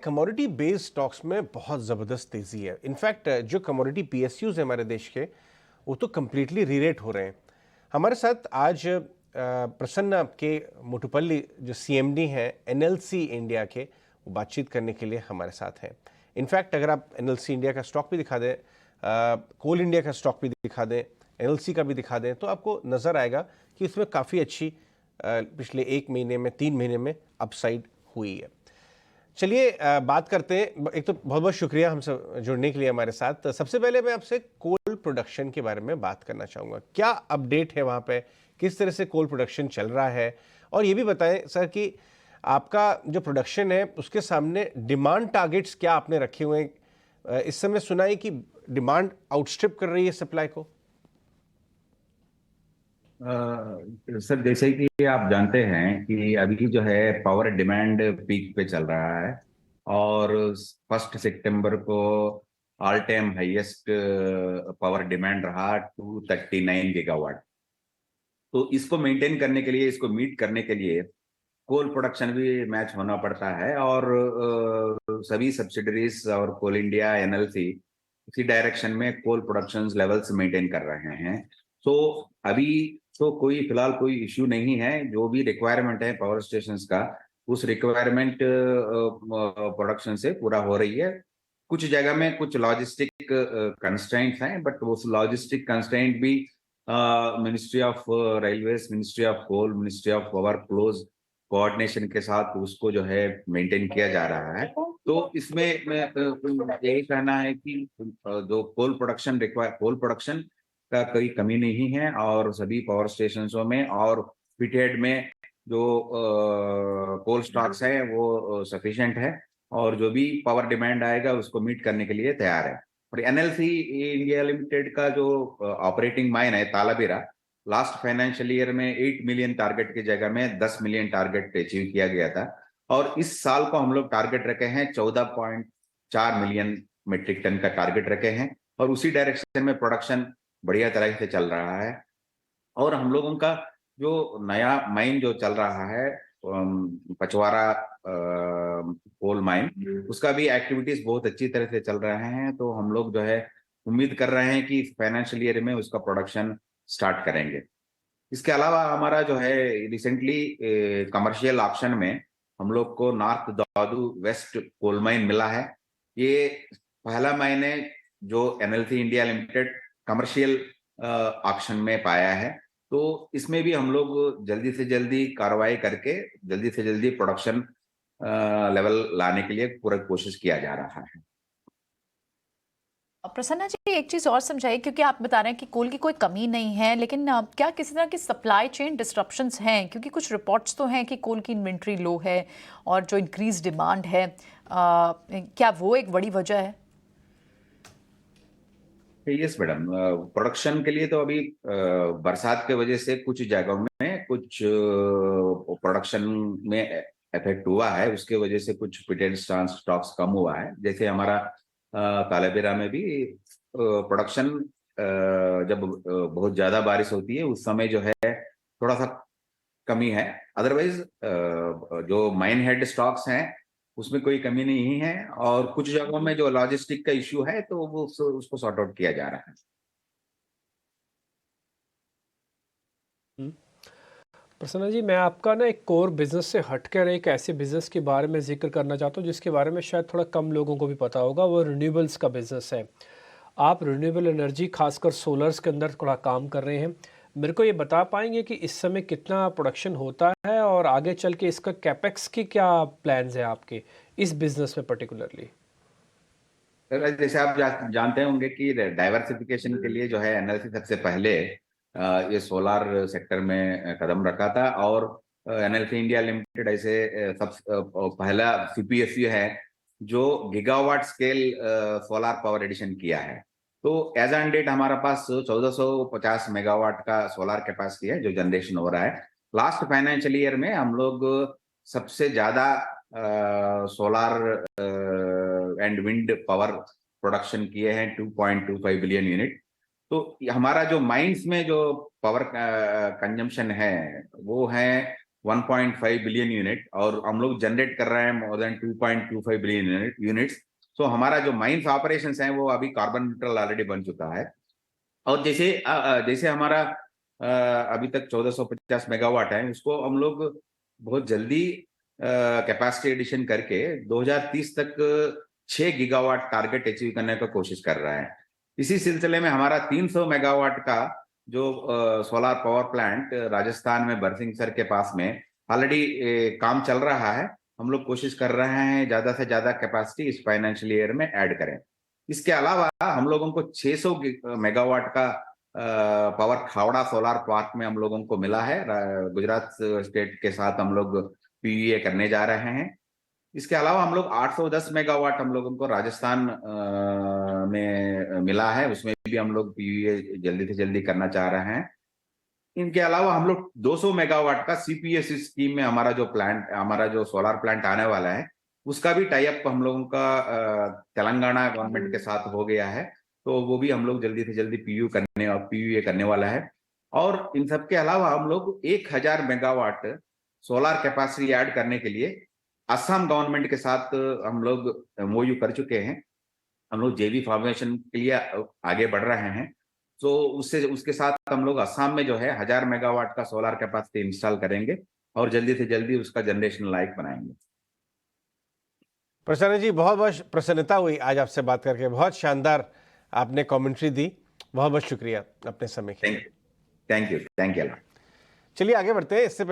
Commodity based stocks में बहुत ज़बरदस्त तेज़ी है। इनफैक्ट जो कमोडिटी पीएसयूज हैं हमारे देश के, वो तो कम्प्लीटली रीरेट हो रहे हैं। हमारे साथ आज प्रसन्न के मुटुपल्ली जो सीएमडी हैं एनएलसी इंडिया के, वो बातचीत करने के लिए हमारे साथ हैं। इनफैक्ट अगर आप एनएलसी इंडिया का स्टॉक भी दिखा दें, कोल इंडिया का स्टॉक भी दिखा दें, एनएलसी का भी दिखा दें, तो आपको नज़र आएगा कि उसमें काफ़ी अच्छी पिछले 1 महीने में 3 महीने में अपसाइड हुई है। चलिए बात करते हैं। एक तो बहुत बहुत शुक्रिया हमसे जुड़ने के लिए हमारे साथ। सबसे पहले मैं आपसे कोल प्रोडक्शन के बारे में बात करना चाहूँगा। क्या अपडेट है वहाँ पे, किस तरह से कोल प्रोडक्शन चल रहा है? और ये भी बताएं सर कि आपका जो प्रोडक्शन है उसके सामने डिमांड टारगेट्स क्या आपने रखे हुए हैं? इस समय सुना है कि डिमांड आउटस्ट्रिप कर रही है सप्लाई को। सर, जैसे कि आप जानते हैं कि अभी जो है पावर डिमांड पीक पे चल रहा है। और 1 सितंबर को all time highest power demand रहा 239 गीगावाट। तो इसको मेंटेन करने के लिए, इसको मीट करने के लिए कोल प्रोडक्शन भी मैच होना पड़ता है। और सभी सब्सिडरीज और कोल इंडिया एनएलसी इसी डायरेक्शन में कोल प्रोडक्शन लेवल्स मेंटेन कर रहे हैं। तो अभी तो कोई फिलहाल कोई इश्यू नहीं है। जो भी रिक्वायरमेंट है पावर स्टेशन का, उस रिक्वायरमेंट प्रोडक्शन से पूरा हो रही है। कुछ जगह में कुछ लॉजिस्टिक कंस्ट्रेंट्स हैं, बट वो लॉजिस्टिक कंस्ट्रेंट भी ministry of railways, ministry of coal, ministry of power close coordination के साथ उसको जो है मेंटेन किया जा रहा है। तो इसमें मैं यही कहना है कि जो कोल प्रोडक्शन का कोई कमी नहीं है, और सभी पावर स्टेशंस में और पिटहेड में जो कोल स्टॉक्स है वो सफिशिएंट है। और जो भी पावर डिमांड आएगा उसको मीट करने के लिए तैयार है। और एनएलसी इंडिया लिमिटेड का जो ऑपरेटिंग माइन है तालाबेरा, लास्ट फाइनेंशियल ईयर में 8 मिलियन टारगेट की जगह में 10 मिलियन टारगेट अचीव किया गया था। और इस साल को हम लोग टारगेट रखे हैं 14.4 मिलियन मेट्रिक टन का टारगेट रखे हैं। और उसी डायरेक्शन में प्रोडक्शन बढ़िया तरह से चल रहा है। और हम लोगों का जो नया माइन जो चल रहा है, पचवारा कोल माइन, उसका भी एक्टिविटीज बहुत अच्छी तरह से चल रहे हैं। तो हम लोग जो है उम्मीद कर रहे हैं कि फाइनेंशियल ईयर में उसका प्रोडक्शन स्टार्ट करेंगे। इसके अलावा हमारा जो है रिसेंटली कमर्शियल ऑप्शन में हम लोग को नॉर्थ दादू वेस्ट कोल माइन मिला है। ये पहला माइन है जो NLC India limited commercial option में पाया है। तो इसमें भी हम लोग जल्दी से जल्दी कार्रवाई करके जल्दी से जल्दी प्रोडक्शन लेवल लाने के लिए पूरा कोशिश किया जा रहा है। प्रसन्ना जी, एक चीज़ और समझाइए, क्योंकि आप बता रहे हैं कि कोल की कोई कमी नहीं है, लेकिन क्या किसी तरह की सप्लाई चेन डिस्ट्रप्शंस हैं? क्योंकि कुछ रिपोर्ट्स तो हैं कि कोल की इन्वेंट्री लो है और जो इंक्रीज डिमांड है, क्या वो एक बड़ी वजह है? यस मैडम, प्रोडक्शन के लिए तो अभी बरसात के वजह से कुछ जगहों में कुछ प्रोडक्शन में इफेक्ट हुआ है। उसके वजह से कुछ पिटेड स्टॉक्स कम हुआ है। जैसे हमारा तालाबेरा में भी प्रोडक्शन जब बहुत ज्यादा बारिश होती है उस समय जो है थोड़ा सा कमी है। अदरवाइज जो माइन हेड स्टॉक्स हैं उसमें कोई कमी नहीं है। और कुछ जगहों में जो लॉजिस्टिक का इश्यू है तो वो उसको सॉर्ट आउट किया जा रहा है। प्रसन्ना जी, मैं आपका ना एक कोर बिजनेस से हटकर एक ऐसे बिजनेस के बारे में जिक्र करना चाहता हूँ जिसके बारे में शायद थोड़ा कम लोगों को भी पता होगा। वो रिन्यूएबल्स का बिजनेस है। आप रिन्यूएबल एनर्जी, खासकर सोलर्स के अंदर थोड़ा काम कर रहे हैं। मेरे को ये बता पाएंगे कि इस समय कितना प्रोडक्शन होता है और आगे चल के इसका कैपेक्स की क्या प्लान्स हैं आपके इस बिजनेस में पर्टिकुलरली? जैसे आप जानते होंगे कि डाइवर्सिफिकेशन के लिए जो है एनएलसी सबसे पहले ये सोलार सेक्टर में कदम रखा था। और एनएलसी इंडिया लिमिटेड ऐसे पहला सीपीएसयू है जो gigawatt scale solar power addition किया है। तो एज ऑन डेट हमारा पास 1450 मेगावाट का सोलार कैपेसिटी है जो जनरेशन हो रहा है। लास्ट फाइनेंशियल ईयर में हम लोग सबसे ज्यादा solar and wind power production किए हैं 2.25 बिलियन यूनिट। तो हमारा जो माइंस में जो पावर कंजम्पशन है वो है 1.5 बिलियन यूनिट और हम लोग जनरेट कर रहे हैं मोर देन 2.25 बिलियन यूनिट्स। सो हमारा जो माइंस ऑपरेशंस हैं वो अभी कार्बन न्यूट्रल ऑलरेडी बन चुका है। और जैसे हमारा अभी तक 1450 मेगावाट है, उसको हम लोग बहुत जल्दी कैपेसिटी एडिशन करके 2030 तक 6 गीगावाट टारगेट अचीव करने का कोशिश कर रहा है। इसी सिलसिले में हमारा 300 मेगावाट का जो सोलर पावर प्लांट राजस्थान में बरसिंहसर के पास में ऑलरेडी काम चल रहा है। हम लोग कोशिश कर रहे हैं ज्यादा से ज्यादा कैपेसिटी इस फाइनेंशियल ईयर में ऐड करें। इसके अलावा हम लोगों को 600 मेगावाट का पावर खावड़ा सोलर पार्क में हम लोगों को मिला है। गुजरात स्टेट के साथ हम लोग पीवीए करने जा रहे हैं। इसके अलावा हम लोग 810 मेगावाट हम लोगों को राजस्थान में मिला है, उसमें भी हम लोग पीवीए जल्दी से जल्दी करना चाह रहे हैं। इनके अलावा हम लोग 200 मेगावाट का सीपीएस स्कीम में हमारा जो सोलर प्लांट आने वाला है, उसका भी टाई अप हम लोगों का तेलंगाना गवर्नमेंट के साथ हो गया है। तो वो भी हम लोग जल्दी से जल्दी पीवीए करने वाला है। और इन सब के अलावा हम लोग 1000 मेगावाट सोलर कैपेसिटी ऐड करने के लिए असम गवर्नमेंट के साथ हम लोग एमओयू कर चुके हैं। हम लोग जेवी फॉर्मेशन के लिए आगे बढ़ रहे हैं। तो उसके साथ हम लोग असम में जो है 1000 मेगावाट का सोलर कैपेसिटी इंस्टॉल करेंगे और जल्दी से जल्दी उसका जनरेशन लायक बनाएंगे। प्रसन्न जी, बहुत बहुत प्रसन्नता हुई आज आपसे बात करके। बहुत शानदार आपने कमेंट्री दी। बहुत बहुत शुक्रिया अपने समय के लिए। Thank you. चलिए आगे बढ़ते हैं। इससे पहले